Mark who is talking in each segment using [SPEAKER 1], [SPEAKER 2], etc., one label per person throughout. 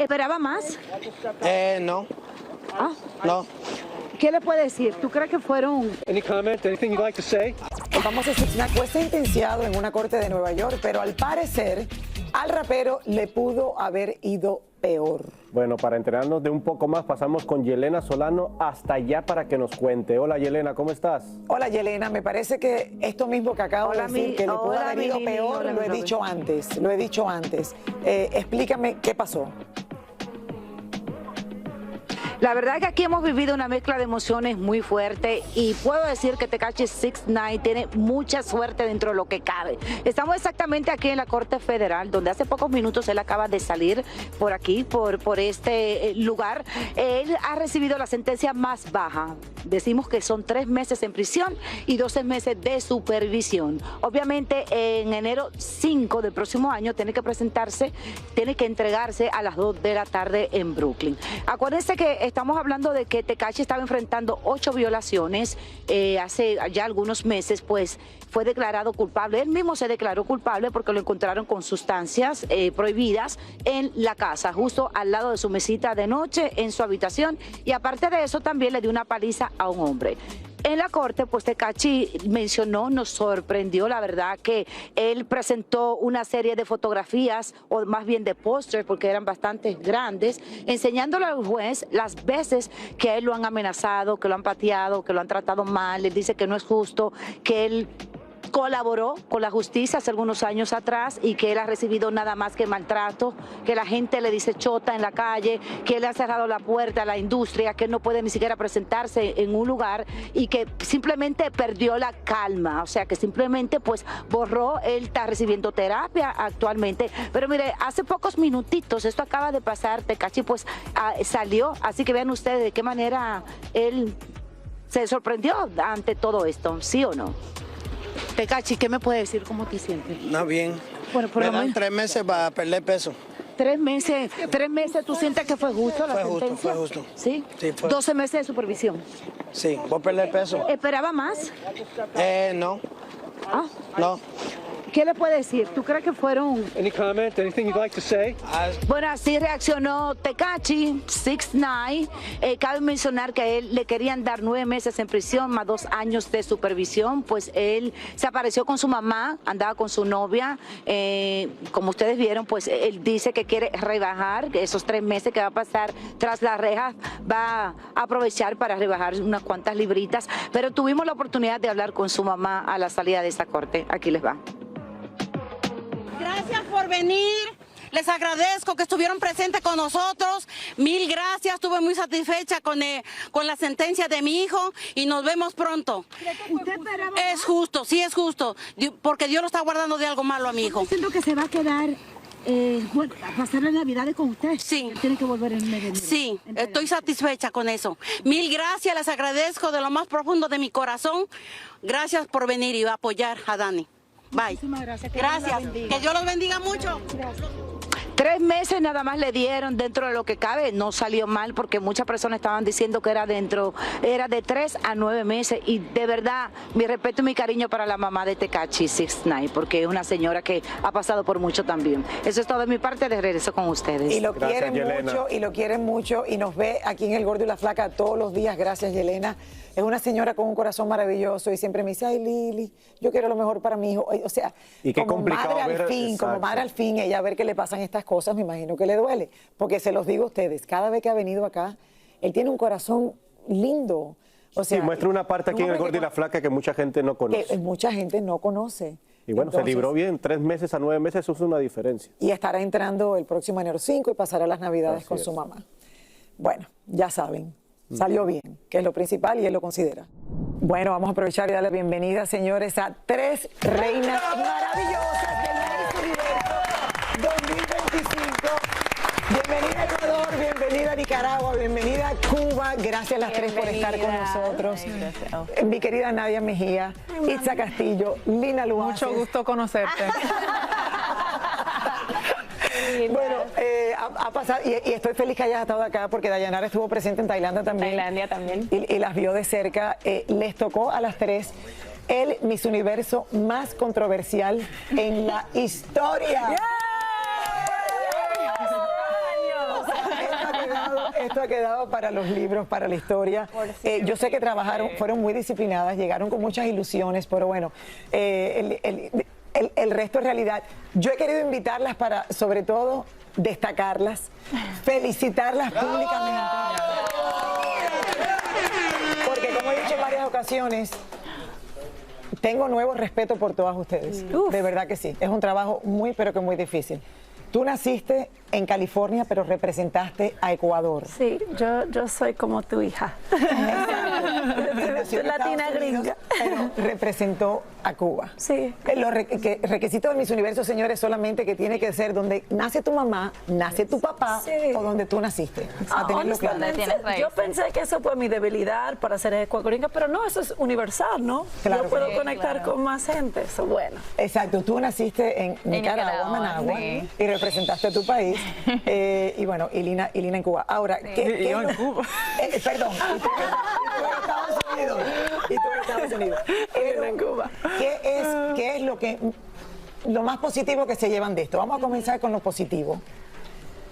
[SPEAKER 1] ¿Esperaba más?
[SPEAKER 2] No.
[SPEAKER 1] Ah,
[SPEAKER 2] No.
[SPEAKER 1] ¿qué le puede decir? ¿Tú crees que fueron...?
[SPEAKER 3] Any comment? Anything you'd like to say?
[SPEAKER 4] El famoso 6 ix fue sentenciado en una corte de Nueva York, pero al parecer al rapero le pudo haber ido peor.
[SPEAKER 3] Bueno, para enterarnos de un poco más, pasamos con Yelena Solano hasta allá para que nos cuente. Hola Yelena, ¿cómo estás?
[SPEAKER 4] Hola Yelena, me parece que esto mismo que acabo de decir, que le pudo haber ido peor, lo he dicho antes. Explícame qué pasó.
[SPEAKER 1] La verdad es que aquí hemos vivido una mezcla de emociones muy fuerte y puedo decir que Tekashi 6ix9ine tiene mucha suerte dentro de lo que cabe. Estamos exactamente aquí en la Corte Federal, donde hace pocos minutos él acaba de salir por aquí, por este lugar. Él ha recibido la sentencia más baja. Decimos que son 3 meses en prisión y 12 meses de supervisión. Obviamente en enero 5 del próximo año tiene que presentarse, tiene que entregarse a las 2 de la tarde en Brooklyn. Acuérdense que estamos hablando de que Tekashi estaba enfrentando 8 violaciones hace ya algunos meses, pues fue declarado culpable. Él mismo se declaró culpable porque lo encontraron con sustancias prohibidas en la casa, justo al lado de su mesita de noche, en su habitación, y aparte de eso también le dio una paliza a un hombre. En la corte, pues Tekashi mencionó, nos sorprendió, la verdad, que él presentó una serie de fotografías, o más bien de pósters, porque eran bastante grandes, enseñándole al juez las veces que a él lo han amenazado, que lo han pateado, que lo han tratado mal. Él dice que no es justo, que él colaboró con la justicia hace algunos años atrás y que él ha recibido nada más que maltrato, que la gente le dice chota en la calle, que él ha cerrado la puerta a la industria, que él no puede ni siquiera presentarse en un lugar y que simplemente perdió la calma, o sea que simplemente pues borró. Él está recibiendo terapia actualmente, pero mire, hace pocos minutitos, esto acaba de pasar, Tekashi pues salió, así que vean ustedes de qué manera él se sorprendió ante todo esto, ¿sí o no? Tekashi, ¿qué me puede decir? ¿Cómo te sientes?
[SPEAKER 2] No, bien.
[SPEAKER 1] Bueno, por
[SPEAKER 2] Me
[SPEAKER 1] lo
[SPEAKER 2] dan
[SPEAKER 1] menos
[SPEAKER 2] 3 meses para perder peso.
[SPEAKER 1] 3 meses, ¿tú sientes que fue justo la sentencia?
[SPEAKER 2] Fue justo.
[SPEAKER 1] ¿Sí?
[SPEAKER 2] Sí, fue.
[SPEAKER 1] 12 meses de supervisión.
[SPEAKER 2] Sí, voy a perder peso.
[SPEAKER 1] ¿Esperaba más?
[SPEAKER 2] No.
[SPEAKER 1] Ah,
[SPEAKER 2] No.
[SPEAKER 1] ¿qué le puede decir? ¿Tú crees que fueron...?
[SPEAKER 3] Any comment? Anything you'd like to say?
[SPEAKER 1] Bueno, así reaccionó Tekashi 6ix9ine. Cabe mencionar que a él le querían dar 9 meses en prisión más 2 años de supervisión, pues él se apareció con su mamá, andaba con su novia. Como ustedes vieron, pues él dice que quiere rebajar, que esos 3 meses que va a pasar tras las rejas va a aprovechar para rebajar unas cuantas libritas. Pero tuvimos la oportunidad de hablar con su mamá a la salida de esta corte. Aquí les va.
[SPEAKER 5] Gracias por venir, les agradezco que estuvieron presentes con nosotros, 1000 gracias, estuve muy satisfecha con la sentencia de mi hijo y nos vemos pronto. Es justo, sí es justo, porque Dios lo está guardando de algo malo a mi hijo.
[SPEAKER 1] ¿Siento que se va a quedar, a pasar las Navidades con usted?
[SPEAKER 5] Sí.
[SPEAKER 1] Tiene que volver en medio.
[SPEAKER 5] Sí, estoy satisfecha con eso. 1000 gracias, les agradezco de lo más profundo de mi corazón. Gracias por venir y apoyar a Dani. Bye.
[SPEAKER 1] Muchísimas gracias.
[SPEAKER 5] Gracias. Que Dios los bendiga mucho.
[SPEAKER 1] Gracias. 3 meses nada más le dieron dentro de lo que cabe. No salió mal porque muchas personas estaban diciendo que era de 3 a 9 meses. Y de verdad, mi respeto y mi cariño para la mamá de Tekashi 6ix9ine, porque es una señora que ha pasado por mucho también. Eso es todo de mi parte, de regreso con ustedes.
[SPEAKER 4] Y lo
[SPEAKER 3] Gracias,
[SPEAKER 4] quieren mucho y nos ve aquí en El Gordo y la Flaca todos los días. Gracias, Yelena. Es una señora con un corazón maravilloso y siempre me dice, ay, Lili, yo quiero lo mejor para mi hijo. O sea,
[SPEAKER 3] y qué
[SPEAKER 4] como madre al fin, ella ver que le pasan estas cosas, me imagino que le duele. Porque se los digo a ustedes, cada vez que ha venido acá, él tiene un corazón lindo. O sea,
[SPEAKER 3] Sí, muestra una parte aquí en El Gordo y la Flaca que mucha gente no conoce.
[SPEAKER 4] Que mucha gente no conoce.
[SPEAKER 3] Y bueno,
[SPEAKER 4] Entonces,
[SPEAKER 3] se libró bien, 3 meses a 9 meses, eso es una diferencia.
[SPEAKER 4] Y estará entrando el próximo enero 5 y pasará las Navidades con su mamá. Bueno, ya saben. Salió bien, que es lo principal y él lo considera. Bueno, vamos a aprovechar y darle bienvenida, señores, a 3 reinas maravillosas del Miss Universo 2025. Bienvenida a Ecuador, bienvenida a Nicaragua, bienvenida a Cuba. Gracias a las 3 por estar con nosotros. Mi querida Nadia Mejía, Itza Castillo, Lina Luaces.
[SPEAKER 6] Mucho gusto conocerte.
[SPEAKER 4] Bueno, ha pasado, y estoy feliz que hayas estado acá porque Dayanara estuvo presente en Tailandia también.
[SPEAKER 6] Tailandia también.
[SPEAKER 4] Y las vio de cerca. Les tocó a las 3 el Miss Universo más controversial en la historia. esto ha quedado para los libros, para la historia. Yo sé que trabajaron, fueron muy disciplinadas, llegaron con muchas ilusiones, pero bueno, el resto es realidad. Yo he querido invitarlas para, sobre todo, destacarlas, felicitarlas públicamente. Porque como he dicho en varias ocasiones, tengo nuevo respeto por todas ustedes. De verdad que sí. Es un trabajo muy, pero que muy difícil. Tú naciste en California, pero representaste a Ecuador.
[SPEAKER 6] Sí, yo soy como tu hija.
[SPEAKER 4] Nació en
[SPEAKER 6] Latina
[SPEAKER 4] Estados Unidos,
[SPEAKER 6] gringa.
[SPEAKER 4] pero representó a Cuba.
[SPEAKER 6] Sí.
[SPEAKER 4] Los requisitos de Miss Universo, señores, solamente que tiene que ser donde nace tu mamá, nace tu papá,
[SPEAKER 6] Sí.
[SPEAKER 4] o donde tú naciste. A tenerlo claro.
[SPEAKER 6] Honestamente, yo pensé que eso fue mi debilidad para ser ecuatoriana, pero no, eso es universal, ¿no?
[SPEAKER 4] Claro.
[SPEAKER 6] Yo puedo
[SPEAKER 4] Sí,
[SPEAKER 6] conectar con más gente, eso bueno.
[SPEAKER 4] Exacto, tú naciste en Nicaragua,
[SPEAKER 7] Nicaragua,
[SPEAKER 4] Managua,
[SPEAKER 7] sí.
[SPEAKER 4] y representaste a tu país. Y bueno, y Lina en Cuba. Ahora, ¿qué
[SPEAKER 3] Yo
[SPEAKER 4] es
[SPEAKER 3] en
[SPEAKER 4] lo-
[SPEAKER 3] Cuba.
[SPEAKER 4] Perdón, y tú en Estados Unidos. Y tú en Estados Unidos.
[SPEAKER 6] Lina en Cuba.
[SPEAKER 4] ¿Qué es lo más positivo que se llevan de esto? Vamos a comenzar con lo positivo.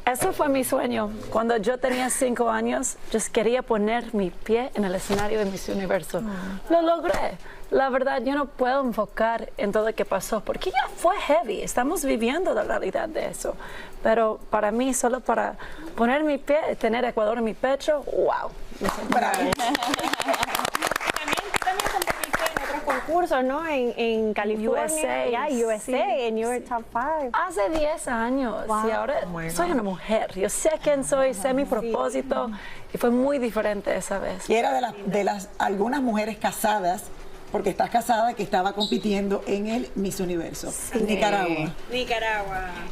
[SPEAKER 6] Eso fue mi sueño. Cuando yo tenía 5 años, yo quería poner mi pie en el escenario de Miss Universo. Lo logré. La verdad, yo no puedo enfocar en todo lo que pasó, porque ya fue heavy. Estamos viviendo la realidad de eso. Pero para mí, solo para poner mi pie, tener Ecuador en mi pecho, wow.
[SPEAKER 4] Bravo.
[SPEAKER 8] También competiste en otros concursos, ¿no? En California,
[SPEAKER 6] USA,
[SPEAKER 8] ya, USA,
[SPEAKER 6] sí,
[SPEAKER 8] en Your Top 5.
[SPEAKER 6] Hace 10 años
[SPEAKER 8] Wow.
[SPEAKER 6] y ahora soy una mujer. Yo sé quién soy, sé mi propósito y fue muy diferente esa vez.
[SPEAKER 4] Y era de las algunas mujeres casadas, porque estás casada, que estaba compitiendo en el Miss Universo, en Nicaragua.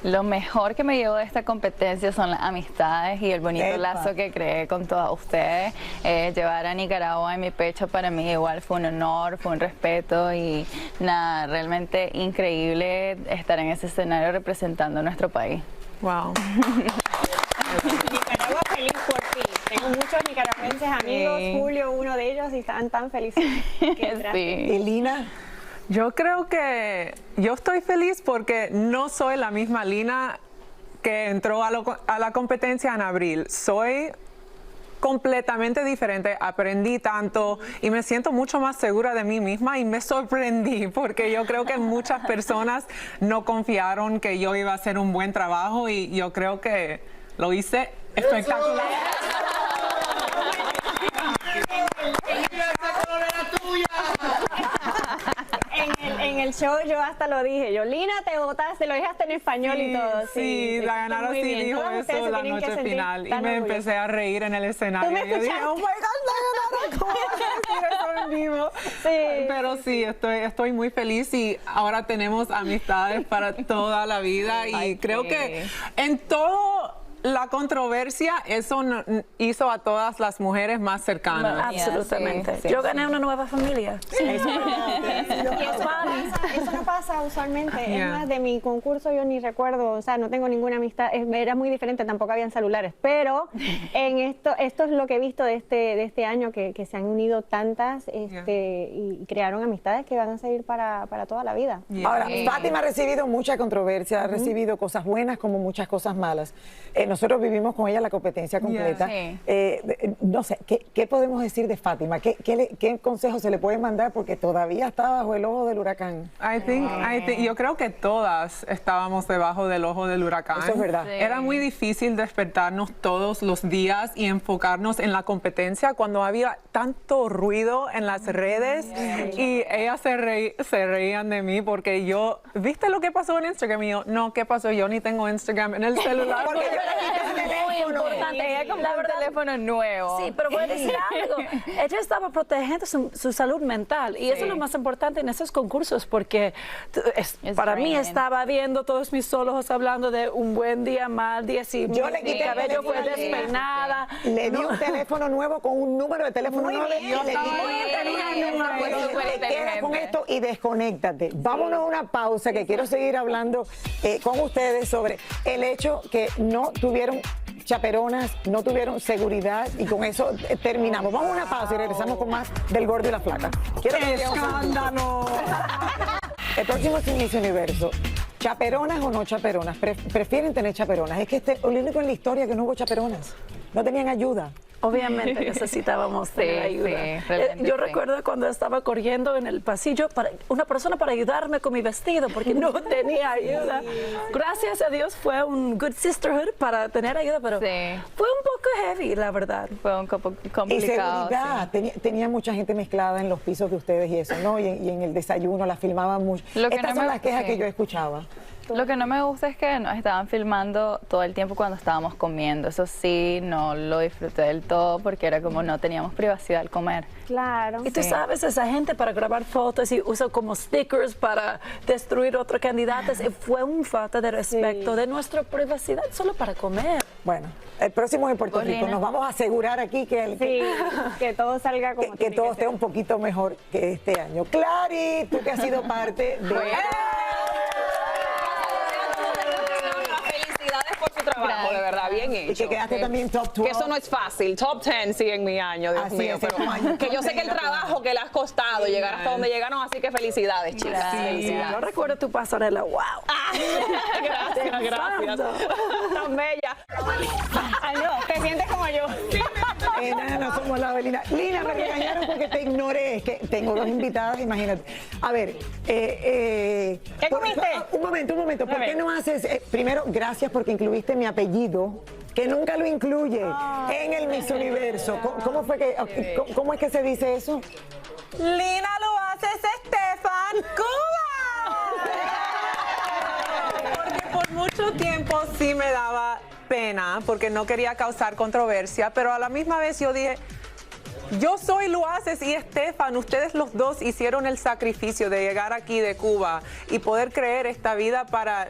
[SPEAKER 7] Lo mejor que me llevó de esta competencia son las amistades y el bonito
[SPEAKER 4] Epa.
[SPEAKER 7] lazo que creé con todas ustedes. Llevar a Nicaragua en mi pecho para mí igual fue un honor, fue un respeto y nada, realmente increíble estar en ese escenario representando a nuestro país.
[SPEAKER 9] Wow.
[SPEAKER 8] Nicaragua feliz por ti. Tengo muchos nicaragüenses amigos,
[SPEAKER 7] Sí.
[SPEAKER 8] Julio, uno de ellos, y están tan felices que entraste.
[SPEAKER 7] Sí.
[SPEAKER 4] Y Lina,
[SPEAKER 9] Yo creo que yo estoy feliz porque no soy la misma Lina que entró a la competencia en abril. Soy completamente diferente, aprendí tanto y me siento mucho más segura de mí misma y me sorprendí porque yo creo que muchas personas no confiaron que yo iba a hacer un buen trabajo y yo creo que lo hice espectacular.
[SPEAKER 8] En el show yo hasta lo dije, yo, Lina, te botaste, lo dije hasta en español y todo.
[SPEAKER 9] Sí,
[SPEAKER 8] te
[SPEAKER 9] Dayanara
[SPEAKER 8] sientes muy
[SPEAKER 9] sí
[SPEAKER 8] bien.
[SPEAKER 9] dijo
[SPEAKER 8] Todas ustedes
[SPEAKER 9] eso
[SPEAKER 8] se
[SPEAKER 9] la
[SPEAKER 8] tienen que
[SPEAKER 9] noche
[SPEAKER 8] sentir
[SPEAKER 9] final y
[SPEAKER 8] tan
[SPEAKER 9] me
[SPEAKER 8] orgullosas.
[SPEAKER 9] empecé a reír en el escenario.
[SPEAKER 8] ¿Tú me
[SPEAKER 9] Yo dije,
[SPEAKER 8] escuchaste?
[SPEAKER 9] oh my God, Dayanara, ¿cómo vas a decir eso en vivo?
[SPEAKER 8] Sí,
[SPEAKER 9] Pero sí, estoy muy feliz y ahora tenemos amistades para toda la vida y
[SPEAKER 7] Ay,
[SPEAKER 9] creo
[SPEAKER 7] sí.
[SPEAKER 9] que en todo la controversia eso hizo a todas las mujeres más cercanas.
[SPEAKER 6] Absolutamente.
[SPEAKER 7] sí, sí,
[SPEAKER 6] Yo
[SPEAKER 7] sí.
[SPEAKER 6] gané una nueva familia.
[SPEAKER 8] Y eso no pasa usualmente. Es
[SPEAKER 9] Yeah.
[SPEAKER 8] más, de mi concurso yo ni recuerdo, o sea, no tengo ninguna amistad. Era muy diferente, tampoco habían celulares. Pero en esto es lo que he visto de este año, que se han unido tantas y crearon amistades que van a seguir para toda la vida.
[SPEAKER 4] ahora,
[SPEAKER 7] Sí.
[SPEAKER 4] Fátima ha recibido mucha controversia, ha recibido cosas buenas como muchas cosas malas. Nosotros vivimos con ella la competencia completa.
[SPEAKER 7] Sí.
[SPEAKER 4] No sé, ¿qué podemos decir de Fátima? ¿Qué consejo se le puede mandar? Porque todavía está bajo el ojo del huracán.
[SPEAKER 9] I think, yo creo que todas estábamos debajo del ojo del huracán.
[SPEAKER 4] Eso es verdad.
[SPEAKER 7] Sí.
[SPEAKER 9] Era muy difícil despertarnos todos los días y enfocarnos en la competencia cuando había tanto ruido en las redes y ellas se reían de mí porque yo, ¿viste lo que pasó en Instagram? Y yo, no, ¿qué pasó? Yo ni tengo Instagram en el celular.
[SPEAKER 4] Porque yo
[SPEAKER 6] Muy importante.
[SPEAKER 7] Ella compró un teléfono nuevo.
[SPEAKER 6] Sí, pero voy a decir algo. Ella estaba protegiendo su salud mental y eso es lo más importante en esos concursos porque para mí
[SPEAKER 7] draining.
[SPEAKER 6] estaba viendo todos mis ojos hablando de un buen día, mal día, si
[SPEAKER 4] Yo
[SPEAKER 6] mi
[SPEAKER 4] le quité el
[SPEAKER 6] cabello fue
[SPEAKER 4] teléfono.
[SPEAKER 6] despeinada.
[SPEAKER 4] Le di un teléfono nuevo con un número de teléfono nuevo y le
[SPEAKER 7] Muy
[SPEAKER 4] dije,
[SPEAKER 7] inteligente.
[SPEAKER 4] te quedas con esto y desconéctate. Vámonos a una pausa que quiero seguir hablando con ustedes sobre el hecho que no tuvieron chaperonas, no tuvieron seguridad y con eso terminamos. Vamos a una pausa y regresamos con más del Gordo y la Flaca. Quiero que lleguemos al punto.
[SPEAKER 9] ¡Escándalo!
[SPEAKER 4] El próximo es Miss Universo. ¿Chaperonas o no chaperonas? ¿Prefieren tener chaperonas? Es que el único en la historia que no hubo chaperonas. no tenían ayuda.
[SPEAKER 6] Obviamente necesitábamos tener ayuda.
[SPEAKER 7] realmente
[SPEAKER 6] Yo
[SPEAKER 7] sí.
[SPEAKER 6] recuerdo cuando estaba corriendo en el pasillo, una persona para ayudarme con mi vestido, porque no tenía ayuda. Gracias a Dios fue un good sisterhood para tener ayuda, pero fue un poco heavy, la verdad.
[SPEAKER 7] Fue un poco
[SPEAKER 4] Y
[SPEAKER 7] complicado.
[SPEAKER 4] seguridad, tenía mucha gente mezclada en los pisos de ustedes y eso, ¿no? Y en el desayuno la filmaban mucho. Estas son las quejas que yo escuchaba.
[SPEAKER 7] Lo que no me gusta es que nos estaban filmando todo el tiempo cuando estábamos comiendo. Eso sí, no lo disfruté del todo porque era como no teníamos privacidad al comer.
[SPEAKER 8] Claro.
[SPEAKER 6] Y tú sabes, esa gente para grabar fotos y usa como stickers para destruir otros candidatos. Fue una falta de respeto de nuestra privacidad solo para comer.
[SPEAKER 4] Bueno, el próximo es en Puerto Rico. Nos vamos a asegurar aquí
[SPEAKER 8] que todo salga como
[SPEAKER 4] que todo esté un poquito mejor que este año. Clary, tú que has sido parte de...
[SPEAKER 10] Felicidades por su trabajo, de verdad, bien hecho.
[SPEAKER 4] Y que quedaste también top 12.
[SPEAKER 10] Que eso no es fácil. Top 10 sí en mi año, Dios
[SPEAKER 4] Así
[SPEAKER 10] mío.
[SPEAKER 4] es,
[SPEAKER 10] Pero
[SPEAKER 4] es tu año.
[SPEAKER 10] que yo sé que el trabajo que le has costado llegar hasta donde llegaron, así que felicidades, chicas. Felicidades.
[SPEAKER 6] Yo recuerdo tu pasarela, wow.
[SPEAKER 10] Gracias. Tan bella.
[SPEAKER 8] Ay, no, te sientes como yo.
[SPEAKER 4] No somos la Lina. Lina, me regañaron porque te ignoré. Es que tengo dos invitadas, imagínate. A ver,
[SPEAKER 8] ¿Qué comiste?
[SPEAKER 4] Un momento. ¿Por qué no haces? Primero, gracias porque incluiste mi apellido, que nunca lo incluye en el Miss Universo. ¿Cómo fue que, cómo es que se dice eso?
[SPEAKER 9] Lina lo haces, Estefan Cuba. Porque por mucho tiempo sí me daba pena, porque no quería causar controversia, pero a la misma vez yo dije, yo soy Luaces y Estefan, ustedes los dos hicieron el sacrificio de llegar aquí de Cuba y poder creer esta vida para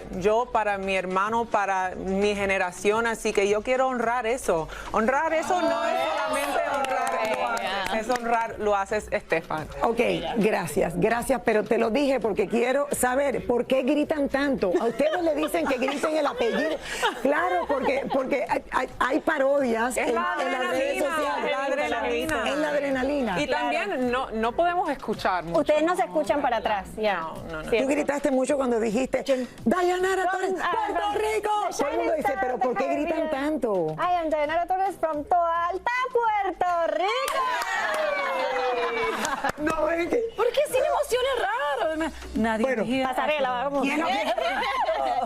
[SPEAKER 9] para mi hermano, para mi generación, así que yo quiero honrar eso. Honrar eso no es solamente honrar Luaces, es honrar Luaces, Estefan.
[SPEAKER 4] Ok, gracias, pero te lo dije porque quiero saber por qué gritan tanto. A ustedes le dicen que griten el apellido. Claro, porque hay parodias en las redes sociales.
[SPEAKER 9] La adrenalina.
[SPEAKER 4] Es la adrenalina.
[SPEAKER 9] Y también no podemos escuchar mucho.
[SPEAKER 8] Ustedes no se escuchan para atrás, ya.
[SPEAKER 9] No.
[SPEAKER 4] Tú gritaste mucho cuando dijiste Dayanara Torres, Puerto Rico. Todo el mundo dice, pero ¿por qué gritan tanto?
[SPEAKER 8] I am Dayanara Torres from Toalta, Puerto Rico.
[SPEAKER 4] No, es que...
[SPEAKER 6] ¿Por qué sin emociones raras? Nadie
[SPEAKER 4] Bueno,
[SPEAKER 6] diría
[SPEAKER 8] pasarela,
[SPEAKER 6] eso.
[SPEAKER 8] vamos.
[SPEAKER 4] ¿Quién lo quiere?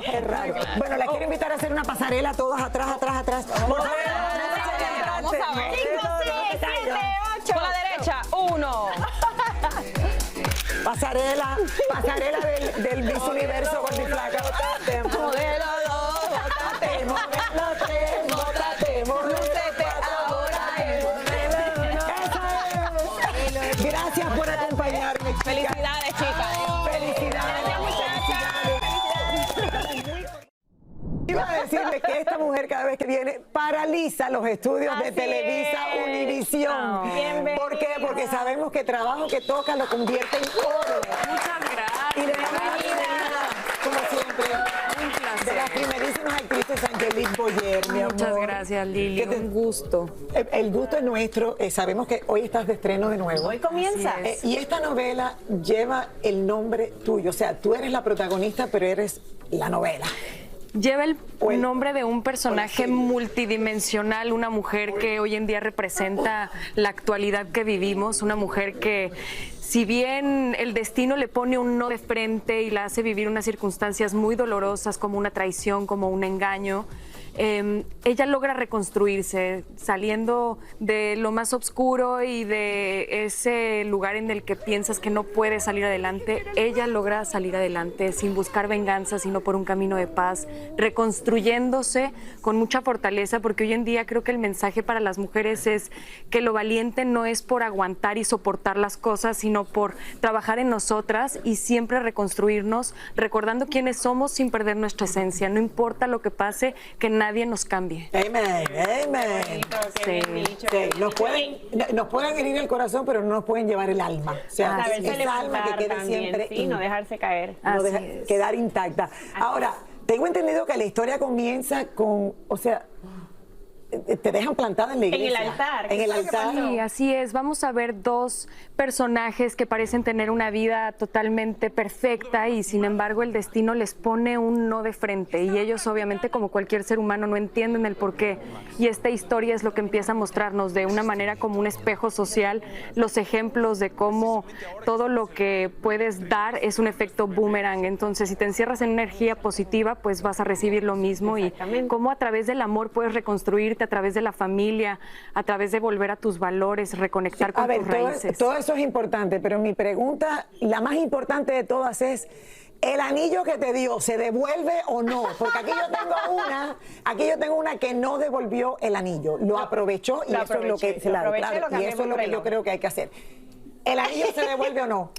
[SPEAKER 4] Qué raro. Bueno, la quiero invitar a hacer una pasarela, todas atrás.
[SPEAKER 10] Vamos a ver.
[SPEAKER 8] 5, 6, 7, 8.
[SPEAKER 10] Con la derecha, 1.
[SPEAKER 4] Pasarela del Miss Universo con mi flaca. Modelo 2, bótate, modelo 3, bótate, lucete ahora. Gracias por acompañarme.
[SPEAKER 10] Felicidades, chicas.
[SPEAKER 4] Iba a decirle que esta mujer cada vez que viene paraliza los estudios de
[SPEAKER 8] Así
[SPEAKER 4] Televisa
[SPEAKER 8] es.
[SPEAKER 4] Univisión.
[SPEAKER 8] Bienvenida.
[SPEAKER 4] ¿Por qué? Porque sabemos que trabajo que toca lo convierte en oro.
[SPEAKER 6] Muchas gracias.
[SPEAKER 4] Y le damos la bienvenida, como siempre,
[SPEAKER 6] Un placer.
[SPEAKER 4] de las primerísimas actrices Angelique Boyer, mi amor.
[SPEAKER 6] Muchas gracias, Lili.
[SPEAKER 4] Que te-
[SPEAKER 6] Un gusto.
[SPEAKER 4] El gusto es nuestro. Sabemos que hoy estás de estreno de nuevo.
[SPEAKER 8] Hoy comienza.
[SPEAKER 6] Así es.
[SPEAKER 4] Y esta novela lleva el nombre tuyo. O sea, tú eres la protagonista, pero eres la novela.
[SPEAKER 11] Lleva el
[SPEAKER 4] O el-
[SPEAKER 11] nombre de un personaje
[SPEAKER 4] o el-
[SPEAKER 11] multidimensional, una mujer que hoy en día representa la actualidad que vivimos, una mujer que, si bien el destino le pone un no de frente y la hace vivir unas circunstancias muy dolorosas como una traición, como un engaño, ella logra reconstruirse saliendo de lo más oscuro y de ese lugar en el que piensas que no puedes salir adelante. Ella logra salir adelante sin buscar venganza, sino por un camino de paz, reconstruyéndose con mucha fortaleza, porque hoy en día creo que el mensaje para las mujeres es que lo valiente no es por aguantar y soportar las cosas, sino por trabajar en nosotras y siempre reconstruirnos, recordando quiénes somos sin perder nuestra esencia. No importa lo que pase, que nadie nos cambie.
[SPEAKER 4] Amén.
[SPEAKER 11] Sí.
[SPEAKER 4] Sí, nos pueden herir el corazón, pero no nos pueden llevar el alma. O sea,
[SPEAKER 8] Saberse
[SPEAKER 4] esa alma que
[SPEAKER 8] levantar
[SPEAKER 4] quede
[SPEAKER 8] también,
[SPEAKER 4] siempre
[SPEAKER 8] sí, no dejarse caer.
[SPEAKER 4] no
[SPEAKER 11] Así
[SPEAKER 4] deja-
[SPEAKER 11] es.
[SPEAKER 4] quedar intacta. Ahora, tengo entendido que la historia comienza con, o sea, te dejan plantada en la iglesia.
[SPEAKER 8] En el altar.
[SPEAKER 4] En el altar.
[SPEAKER 11] Sí, así es. Vamos a ver dos personajes que parecen tener una vida totalmente perfecta y sin embargo el destino les pone un no de frente y ellos obviamente como cualquier ser humano no entienden el porqué y esta historia es lo que empieza a mostrarnos de una manera como un espejo social los ejemplos de cómo todo lo que puedes dar es un efecto boomerang. Entonces si te encierras en energía positiva pues vas a recibir lo mismo y cómo a través del amor puedes reconstruirte, a través de la familia, a través de volver a tus valores, reconectar con tus raíces.
[SPEAKER 4] Todo eso es importante, pero mi pregunta, la más importante de todas es, ¿el anillo que te dio se devuelve o no? Porque aquí yo tengo una que no devolvió el anillo, lo aprovechó y eso es lo que yo creo que hay que hacer. ¿El anillo se devuelve o no?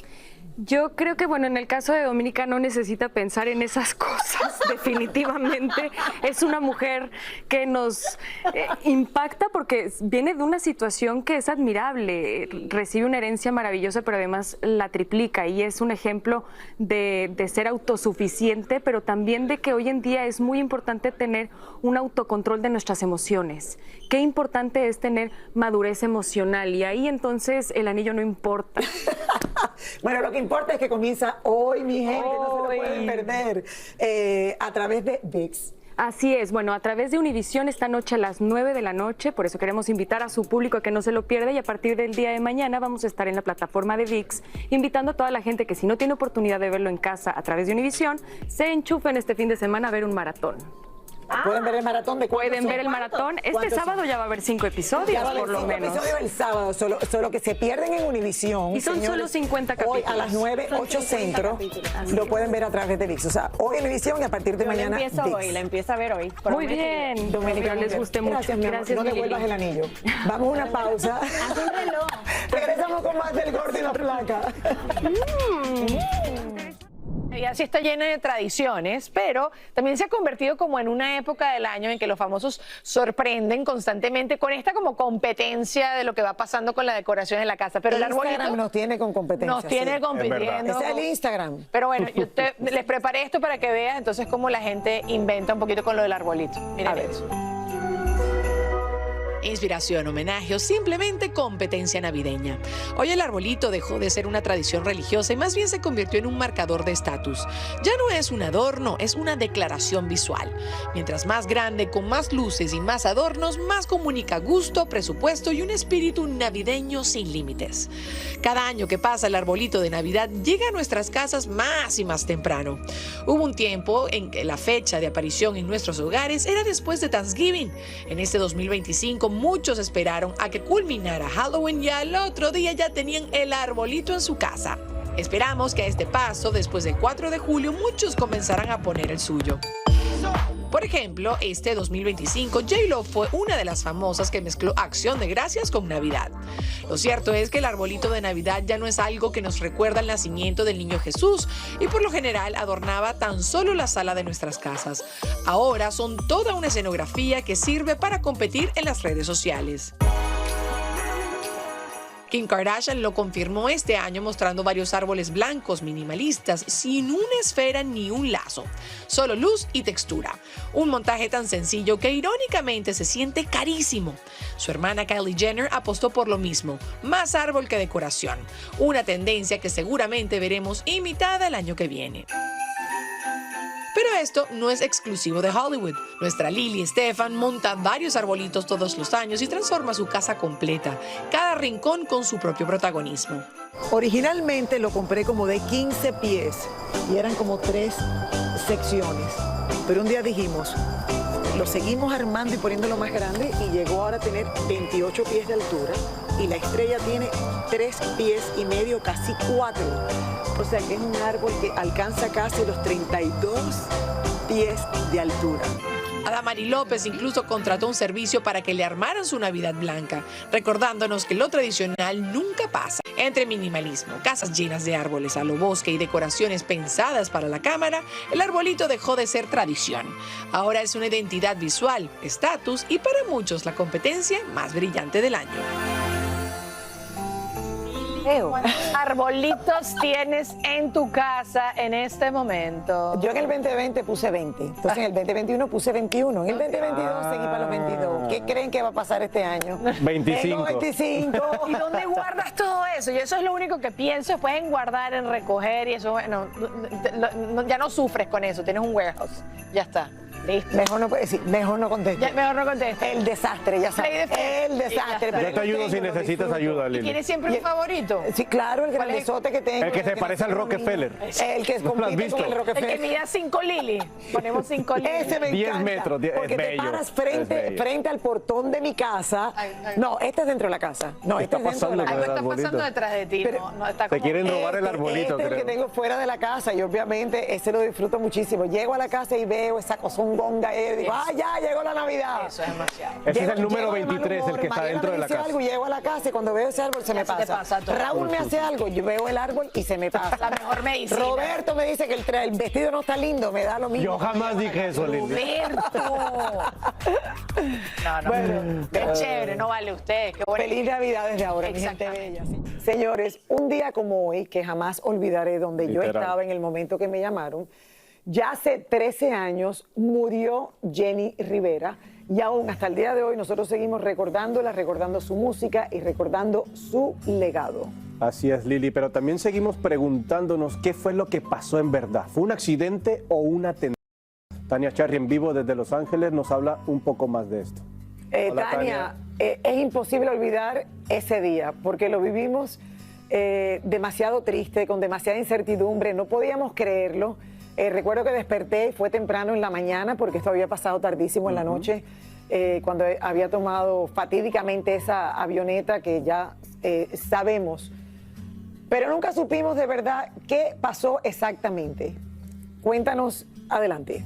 [SPEAKER 11] Yo creo que, bueno, en el caso de Dominica no necesita pensar en esas cosas, definitivamente. Es una mujer que nos impacta porque viene de una situación que es admirable. Recibe una herencia maravillosa, pero además la triplica y es un ejemplo de ser autosuficiente, pero también de que hoy en día es muy importante tener un autocontrol de nuestras emociones. Qué importante es tener madurez emocional y ahí entonces el anillo no importa.
[SPEAKER 4] Bueno, lo que importa es que comienza hoy, mi gente, no se lo pueden perder, a través de ViX.
[SPEAKER 11] Así es, bueno, a través de Univisión esta noche a las 9 de la noche, por eso queremos invitar a su público a que no se lo pierda y a partir del día de mañana vamos a estar en la plataforma de ViX, invitando a toda la gente que si no tiene oportunidad de verlo en casa a través de Univisión, se enchufen este fin de semana a ver un maratón.
[SPEAKER 4] ¿Pueden ver el maratón de cuántos?
[SPEAKER 11] Pueden ver el maratón. Este sábado ya va a haber 5 episodios, por lo menos.
[SPEAKER 4] Episodios el sábado, solo que se pierden en Univisión.
[SPEAKER 11] Y son solo 50 capítulos.
[SPEAKER 4] Hoy a las 9, 8 centro, lo pueden ver a través de ViX. O sea, hoy en Univisión y a partir de mañana ViX.
[SPEAKER 8] La empieza a ver hoy.
[SPEAKER 11] Muy bien.
[SPEAKER 4] Dominica,
[SPEAKER 11] les guste mucho.
[SPEAKER 4] Gracias, mi amor. No devuelvas el anillo. Vamos a una pausa.
[SPEAKER 8] Haz un reloj.
[SPEAKER 4] Regresamos con más del Gordo y la Flaca.
[SPEAKER 10] Y así está llena de tradiciones, pero también se ha convertido como en una época del año en que los famosos sorprenden constantemente con esta como competencia de lo que va pasando con la decoración en la casa. Pero el arbolito
[SPEAKER 4] Instagram nos tiene con competencia.
[SPEAKER 10] Nos tiene compitiendo.
[SPEAKER 4] Ese es el Instagram.
[SPEAKER 10] Pero bueno, yo les preparé esto para que veas entonces cómo la gente inventa un poquito con lo del arbolito. Miren eso.
[SPEAKER 12] Inspiración, homenaje o simplemente competencia navideña. Hoy el arbolito dejó de ser una tradición religiosa y más bien se convirtió en un marcador de estatus. Ya no es un adorno, es una declaración visual. Mientras más grande, con más luces y más adornos, más comunica gusto, presupuesto y un espíritu navideño sin límites. Cada año que pasa el arbolito de Navidad llega a nuestras casas más y más temprano. Hubo un tiempo en que la fecha de aparición en nuestros hogares era después de Thanksgiving. En este 2025 muchos esperaron a que culminara Halloween y al otro día ya tenían el arbolito en su casa. Esperamos que a este paso, después del 4 de julio, muchos comenzarán a poner el suyo. Por ejemplo, este 2025, J-Lo fue una de las famosas que mezcló Acción de Gracias con Navidad. Lo cierto es que el arbolito de Navidad ya no es algo que nos recuerda el nacimiento del niño Jesús y por lo general adornaba tan solo la sala de nuestras casas. Ahora son toda una escenografía que sirve para competir en las redes sociales. Kim Kardashian lo confirmó este año mostrando varios árboles blancos minimalistas sin una esfera ni un lazo, solo luz y textura. Un montaje tan sencillo que irónicamente se siente carísimo. Su hermana Kylie Jenner apostó por lo mismo, más árbol que decoración, una tendencia que seguramente veremos imitada el año que viene. Pero esto no es exclusivo de Hollywood. Nuestra Lily Stefan monta varios arbolitos todos los años y transforma su casa completa, cada rincón con su propio protagonismo.
[SPEAKER 4] Originalmente lo compré como de 15 pies y eran como 3 secciones. Pero un día dijimos, lo seguimos armando y poniéndolo más grande y llegó ahora a tener 28 pies de altura y la estrella tiene 3 pies y medio, casi 4. O sea que es un árbol que alcanza casi los 32 pies de altura.
[SPEAKER 12] Adamari López incluso contrató un servicio para que le armaran su Navidad blanca, recordándonos que lo tradicional nunca pasa. Entre minimalismo, casas llenas de árboles a lo bosque y decoraciones pensadas para la cámara, el arbolito dejó de ser tradición. Ahora es una identidad visual, estatus y para muchos la competencia más brillante del año.
[SPEAKER 10] arbolitos tienes en tu casa en este momento?
[SPEAKER 4] Yo en el 2020 puse 20, entonces en el 2021 puse 21, en el 2022 seguí para los 22. ¿Qué creen que va a pasar este año?
[SPEAKER 3] 25.
[SPEAKER 4] Tengo 25.
[SPEAKER 10] ¿Y dónde guardas todo eso? Yo eso es lo único que pienso, después en guardar, en recoger y eso, bueno, ya no sufres con eso, tienes un warehouse, ya está.
[SPEAKER 4] Listo. Mejor no, sí, mejor no conteste.
[SPEAKER 10] Mejor no conteste.
[SPEAKER 4] El desastre, ya sabes. El desastre.
[SPEAKER 3] Yo te ayudo si necesitas ayuda, Lili.
[SPEAKER 10] ¿Tienes siempre un favorito?
[SPEAKER 4] Sí, claro, el grandezote que tengo.
[SPEAKER 3] El que se parece al Rockefeller.
[SPEAKER 4] El que
[SPEAKER 3] ¿No lo has
[SPEAKER 4] compite
[SPEAKER 3] visto?
[SPEAKER 4] con el Rockefeller.
[SPEAKER 10] El que mida 5 Lili. Ponemos 5 Lili.
[SPEAKER 4] Ese me
[SPEAKER 3] 10
[SPEAKER 4] encanta,
[SPEAKER 3] metros,
[SPEAKER 4] porque
[SPEAKER 3] es
[SPEAKER 4] te
[SPEAKER 3] bello,
[SPEAKER 4] paras
[SPEAKER 3] es
[SPEAKER 4] frente,
[SPEAKER 3] bello.
[SPEAKER 4] frente al portón de mi casa. No, este es dentro de la casa. No, este es dentro de la
[SPEAKER 3] pasando
[SPEAKER 4] casa.
[SPEAKER 10] Algo está pasando detrás de ti,
[SPEAKER 4] Pero-
[SPEAKER 10] no está
[SPEAKER 3] Se
[SPEAKER 10] como...
[SPEAKER 3] quieren robar el arbolito,
[SPEAKER 4] este es el que
[SPEAKER 3] creo.
[SPEAKER 4] tengo fuera de la casa y obviamente ese lo disfruto muchísimo. Llego a la casa y veo esa cosongonga y digo, ya llegó la Navidad.
[SPEAKER 10] Eso es demasiado.
[SPEAKER 3] Ese es el
[SPEAKER 4] Llego
[SPEAKER 3] número
[SPEAKER 4] de mal
[SPEAKER 3] 23, el
[SPEAKER 4] humor,
[SPEAKER 3] que está
[SPEAKER 4] Mariana
[SPEAKER 3] dentro
[SPEAKER 4] me
[SPEAKER 3] de la
[SPEAKER 4] dice
[SPEAKER 3] casa.
[SPEAKER 4] algo y llego a la casa y cuando veo ese árbol se me
[SPEAKER 10] Ya se te
[SPEAKER 4] pasa.
[SPEAKER 10] pasa todo.
[SPEAKER 4] Raúl me hace algo, yo veo el árbol y se me pasa.
[SPEAKER 10] La mejor medicina.
[SPEAKER 4] Roberto me dice que el vestido no está lindo, me da lo mismo.
[SPEAKER 3] Yo jamás dije eso, Lili.
[SPEAKER 10] Roberto. No,
[SPEAKER 4] Bueno,
[SPEAKER 10] qué chévere, no vale usted. Qué bonito.
[SPEAKER 4] Feliz Navidad desde ahora, mi gente
[SPEAKER 10] Exactamente.
[SPEAKER 4] bella. Señores, un día como hoy, que jamás olvidaré donde yo
[SPEAKER 3] Literal.
[SPEAKER 4] estaba en el momento que me llamaron, ya hace 13 años murió Jenny Rivera y aún hasta el día de hoy nosotros seguimos recordándola, recordando su música y recordando su legado.
[SPEAKER 3] Así es, Lili, pero también seguimos preguntándonos qué fue lo que pasó en verdad. ¿Fue un accidente o un atentado? Tania Charri en vivo desde Los Ángeles nos habla un poco más de esto. Hola,
[SPEAKER 4] Tania, es imposible olvidar ese día porque lo vivimos demasiado triste, con demasiada incertidumbre, no podíamos creerlo. Recuerdo que desperté, fue temprano en la mañana porque esto había pasado tardísimo en la noche, cuando había tomado fatídicamente esa avioneta que ya sabemos, pero nunca supimos de verdad qué pasó exactamente. Cuéntanos, adelante.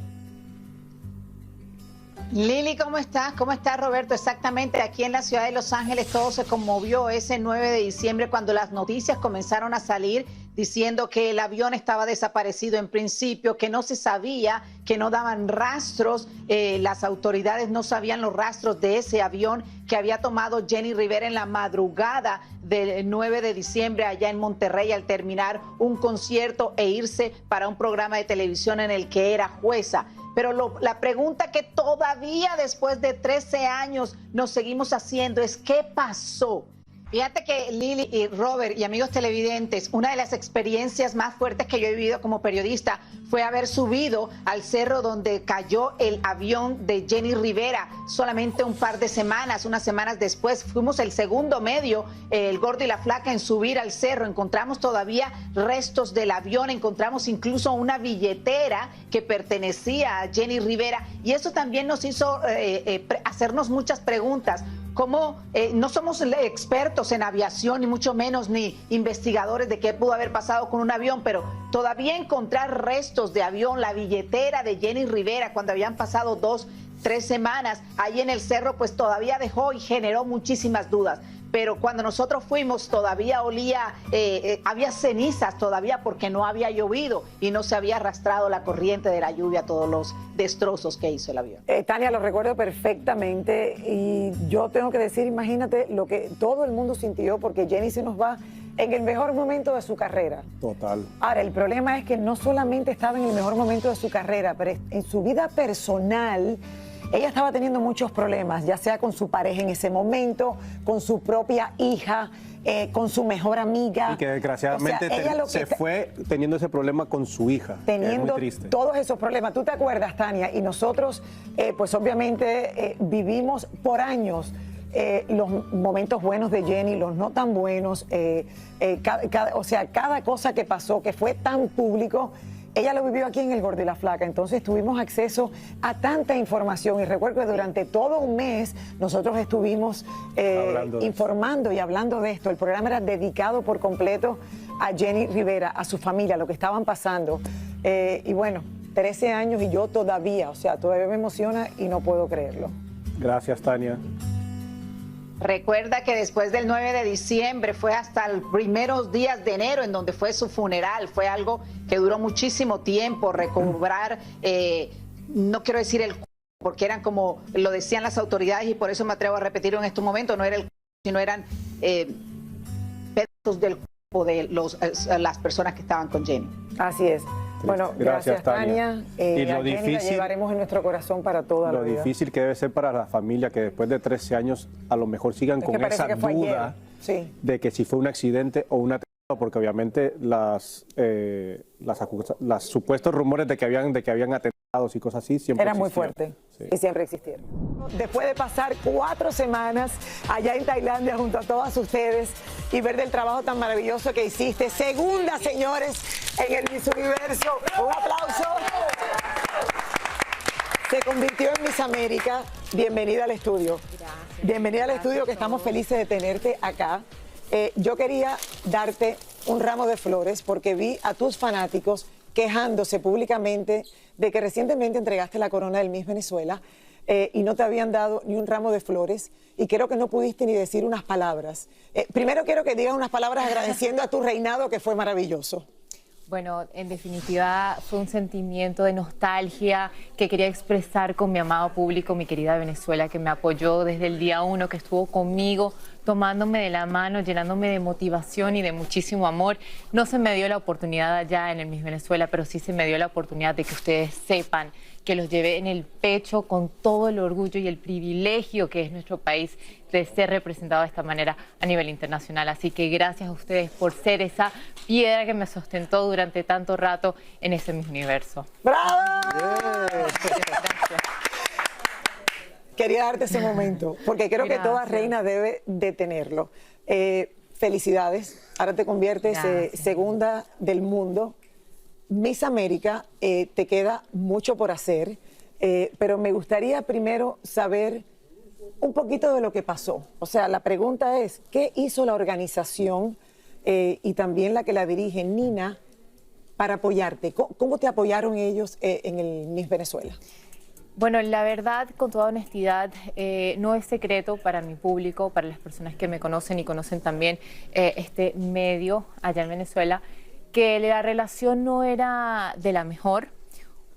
[SPEAKER 13] Lili, ¿cómo estás? ¿Cómo estás, Roberto? Exactamente, aquí en la ciudad de Los Ángeles todo se conmovió ese 9 de diciembre cuando las noticias comenzaron a salir diciendo que el avión estaba desaparecido en principio, que no se sabía, que no daban rastros, las autoridades no sabían los rastros de ese avión que había tomado Jenny Rivera en la madrugada del 9 de diciembre allá en Monterrey al terminar un concierto e irse para un programa de televisión en el que era jueza. Pero la pregunta que todavía después de 13 años nos seguimos haciendo es ¿qué pasó? Fíjate que Lili y Robert y amigos televidentes, una de las experiencias más fuertes que yo he vivido como periodista fue haber subido al cerro donde cayó el avión de Jenny Rivera solamente un par de semanas, unas semanas después. Fuimos el segundo medio, el Gordo y la Flaca, en subir al cerro. Encontramos todavía restos del avión, encontramos incluso una billetera que pertenecía a Jenny Rivera y eso también nos hizo hacernos muchas preguntas. Como no somos expertos en aviación, ni mucho menos, ni investigadores de qué pudo haber pasado con un avión, pero todavía encontrar restos de avión, la billetera de Jenny Rivera, cuando habían pasado 2, 3 semanas ahí en el cerro, pues todavía dejó y generó muchísimas dudas. Pero cuando nosotros fuimos todavía olía, había cenizas todavía porque no había llovido y no se había arrastrado la corriente de la lluvia, todos los destrozos que hizo el avión.
[SPEAKER 4] Tania, lo recuerdo perfectamente y yo tengo que decir, imagínate lo que todo el mundo sintió porque Jenny se nos va en el mejor momento de su carrera.
[SPEAKER 3] Total.
[SPEAKER 4] Ahora, el problema es que no solamente estaba en el mejor momento de su carrera, pero en su vida personal ella estaba teniendo muchos problemas, ya sea con su pareja en ese momento, con su propia hija, con su mejor amiga.
[SPEAKER 3] Y que desgraciadamente
[SPEAKER 4] O sea, ella
[SPEAKER 3] se fue teniendo ese problema con su hija. Que es
[SPEAKER 4] teniendo
[SPEAKER 3] muy triste.
[SPEAKER 4] todos esos problemas. ¿Tú te acuerdas, Tania? Y nosotros, pues obviamente vivimos por años los momentos buenos de Jenny, los no tan buenos, o sea, cada cosa que pasó, que fue tan público, ella lo vivió aquí en El Gordo y la Flaca, entonces tuvimos acceso a tanta información y recuerdo que durante todo un mes nosotros estuvimos informando y hablando de esto. El programa era dedicado por completo a Jenny Rivera, a su familia, lo que estaban pasando. Y bueno, 13 años y yo todavía me emociona y no puedo creerlo.
[SPEAKER 3] Gracias, Tania.
[SPEAKER 13] Recuerda que después del 9 de diciembre fue hasta los primeros días de enero en donde fue su funeral. Fue algo que duró muchísimo tiempo, recobrar, no quiero decir el cuerpo, porque eran como lo decían las autoridades y por eso me atrevo a repetirlo en este momento, no era el cuerpo, sino eran del cuerpo de las personas que estaban con Jenny.
[SPEAKER 4] Así es. Bueno, gracias Tania.
[SPEAKER 3] Y lo
[SPEAKER 4] a Jenny
[SPEAKER 3] difícil,
[SPEAKER 4] la llevaremos en nuestro corazón para toda la vida.
[SPEAKER 3] Lo difícil que debe ser para la familia que después de 13 años a lo mejor sigan con esa duda de que si fue un accidente o un atentado, porque obviamente los supuestos rumores de que habían atentados y cosas así siempre
[SPEAKER 4] eran muy
[SPEAKER 3] existieron.
[SPEAKER 4] fuertes y siempre existieron. Después de pasar 4 semanas allá en Tailandia junto a todas ustedes y ver del trabajo tan maravilloso que hiciste, segunda, señores, en el Miss Universo. Un aplauso. Se convirtió en Miss América. Bienvenida al estudio.
[SPEAKER 14] Gracias.
[SPEAKER 4] Bienvenida al estudio, que estamos felices de tenerte acá. Yo quería darte un ramo de flores porque vi a tus fanáticos quejándose públicamente de que recientemente entregaste la corona del Miss Venezuela y no te habían dado ni un ramo de flores y creo que no pudiste ni decir unas palabras. Primero quiero que digas unas palabras agradeciendo a tu reinado, que fue maravilloso.
[SPEAKER 14] Bueno, en definitiva fue un sentimiento de nostalgia que quería expresar con mi amado público, mi querida Venezuela, que me apoyó desde el día 1, que estuvo conmigo, tomándome de la mano, llenándome de motivación y de muchísimo amor. No se me dio la oportunidad allá en el Miss Venezuela, pero sí se me dio la oportunidad de que ustedes sepan que los llevé en el pecho con todo el orgullo y el privilegio que es nuestro país de ser representado de esta manera a nivel internacional. Así que gracias a ustedes por ser esa piedra que me sustentó durante tanto rato en ese Miss Universo.
[SPEAKER 4] ¡Bravo! Gracias. Quería darte ese momento, porque creo que toda reina debe de tenerlo. Felicidades, ahora te conviertes segunda del mundo. Miss América, te queda mucho por hacer, pero me gustaría primero saber un poquito de lo que pasó. O sea, la pregunta es, ¿qué hizo la organización y también la que la dirige, Nina, para apoyarte? ¿Cómo te apoyaron ellos en el Miss Venezuela?
[SPEAKER 14] Bueno, la verdad, con toda honestidad, no es secreto para mi público, para las personas que me conocen y conocen también este medio allá en Venezuela, que la relación no era de la mejor.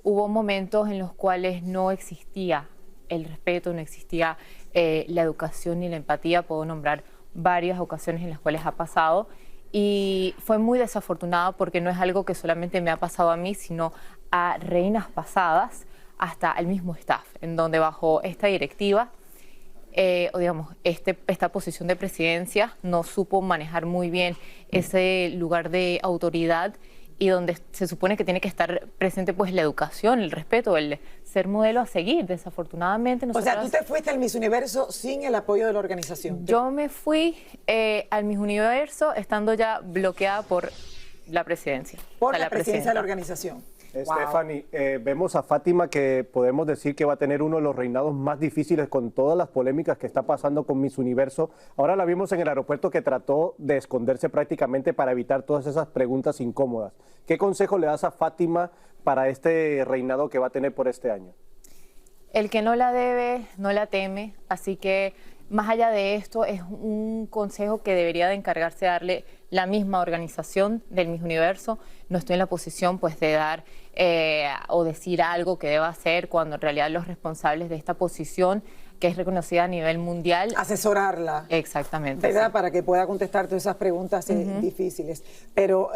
[SPEAKER 14] Hubo momentos en los cuales no existía el respeto, no existía la educación ni la empatía. Puedo nombrar varias ocasiones en las cuales ha pasado y fue muy desafortunado porque no es algo que solamente me ha pasado a mí, sino a reinas pasadas, hasta al mismo staff, en donde bajo esta directiva, o digamos, esta posición de presidencia no supo manejar muy bien ese lugar de autoridad y donde se supone que tiene que estar presente pues la educación, el respeto, el ser modelo a seguir. Desafortunadamente nosotros...
[SPEAKER 4] O sea, tú te fuiste al Miss Universo sin el apoyo de la organización.
[SPEAKER 14] Yo me fui al Miss Universo estando ya bloqueada por la presidencia.
[SPEAKER 4] Por la presidencia de la organización.
[SPEAKER 3] Stephanie, vemos a Fátima, que podemos decir que va a tener uno de los reinados más difíciles con todas las polémicas que está pasando con Miss Universo. Ahora la vimos en el aeropuerto que trató de esconderse prácticamente para evitar todas esas preguntas incómodas. ¿Qué consejo le das a Fátima para este reinado que va a tener por este año?
[SPEAKER 14] El que no la debe, no la teme, así que más allá de esto es un consejo que debería de encargarse de darle la misma organización del Miss Universo. No estoy en la posición pues de dar o decir algo que deba hacer cuando en realidad los responsables de esta posición, que es reconocida a nivel mundial...
[SPEAKER 4] Asesorarla.
[SPEAKER 14] Exactamente.
[SPEAKER 4] ¿Verdad?
[SPEAKER 14] Sí.
[SPEAKER 4] Para que pueda contestar todas esas preguntas difíciles. Pero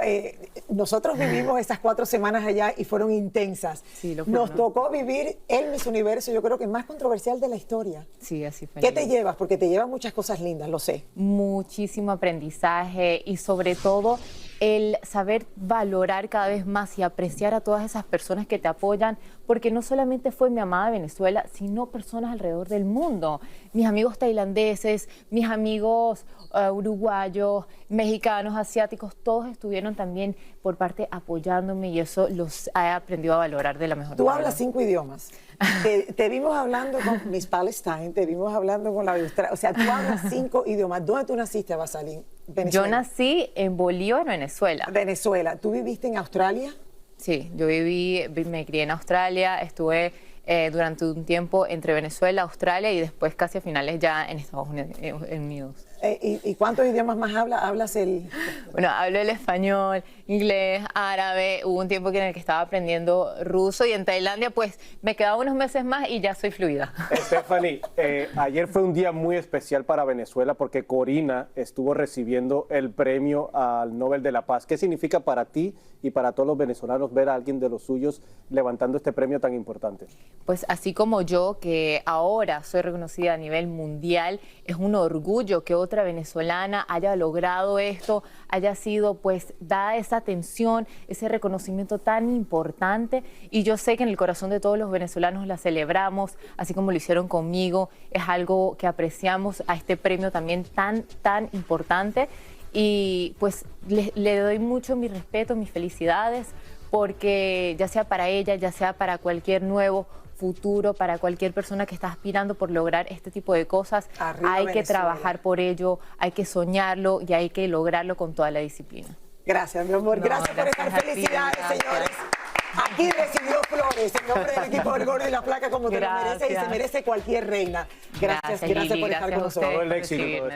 [SPEAKER 4] nosotros vivimos esas 4 semanas allá y fueron intensas.
[SPEAKER 14] Sí,
[SPEAKER 4] Nos tocó vivir el Miss Universo, yo creo que más controversial de la historia.
[SPEAKER 14] Sí, así fue.
[SPEAKER 4] ¿Qué te llevas? Porque te llevan muchas cosas lindas, lo sé.
[SPEAKER 14] Muchísimo aprendizaje y sobre todo el saber valorar cada vez más y apreciar a todas esas personas que te apoyan, porque no solamente fue mi amada Venezuela, sino personas alrededor del mundo. Mis amigos tailandeses, mis amigos uruguayos, mexicanos, asiáticos, todos estuvieron también por parte apoyándome y eso los he aprendido a valorar de la mejor manera.
[SPEAKER 4] Tú hablas 5 idiomas. Te vimos hablando con Miss Palestine, te vimos hablando con la de Australia. O sea, tú hablas 5 idiomas. ¿Dónde tú naciste, Basalín?
[SPEAKER 14] Yo nací en Bolívar, Venezuela.
[SPEAKER 4] Venezuela. ¿Tú viviste en Australia?
[SPEAKER 14] Sí, yo me crié en Australia, estuve durante un tiempo entre Venezuela, Australia y después casi a finales ya en Estados Unidos.
[SPEAKER 4] ¿Y cuántos idiomas más hablas?
[SPEAKER 14] Bueno, hablo el español, inglés, árabe. Hubo un tiempo en el que estaba aprendiendo ruso y en Tailandia pues me quedaba unos meses más y ya soy fluida.
[SPEAKER 3] Stephanie, ayer fue un día muy especial para Venezuela porque Corina estuvo recibiendo el premio al Nobel de la Paz. ¿Qué significa para ti y para todos los venezolanos ver a alguien de los suyos levantando este premio tan importante?
[SPEAKER 14] Pues así como yo, que ahora soy reconocida a nivel mundial, es un orgullo que otra venezolana haya logrado esto, haya sido pues dada esa atención, ese reconocimiento tan importante, y yo sé que en el corazón de todos los venezolanos la celebramos, así como lo hicieron conmigo. Es algo que apreciamos a este premio también tan importante, y pues le doy mucho mi respeto, mis felicidades, porque ya sea para ella, ya sea para cualquier nuevo futuro, para cualquier persona que está aspirando por lograr este tipo de cosas, hay que trabajar por ello, hay que soñarlo y hay que lograrlo con toda la disciplina.
[SPEAKER 4] Gracias, mi amor. Gracias por estas felicidades, señores. Aquí recibió flores en nombre del equipo del Gordo y la Placa, como te lo mereces y se merece cualquier reina. Gracias por estar con nosotros.
[SPEAKER 3] Todo el éxito.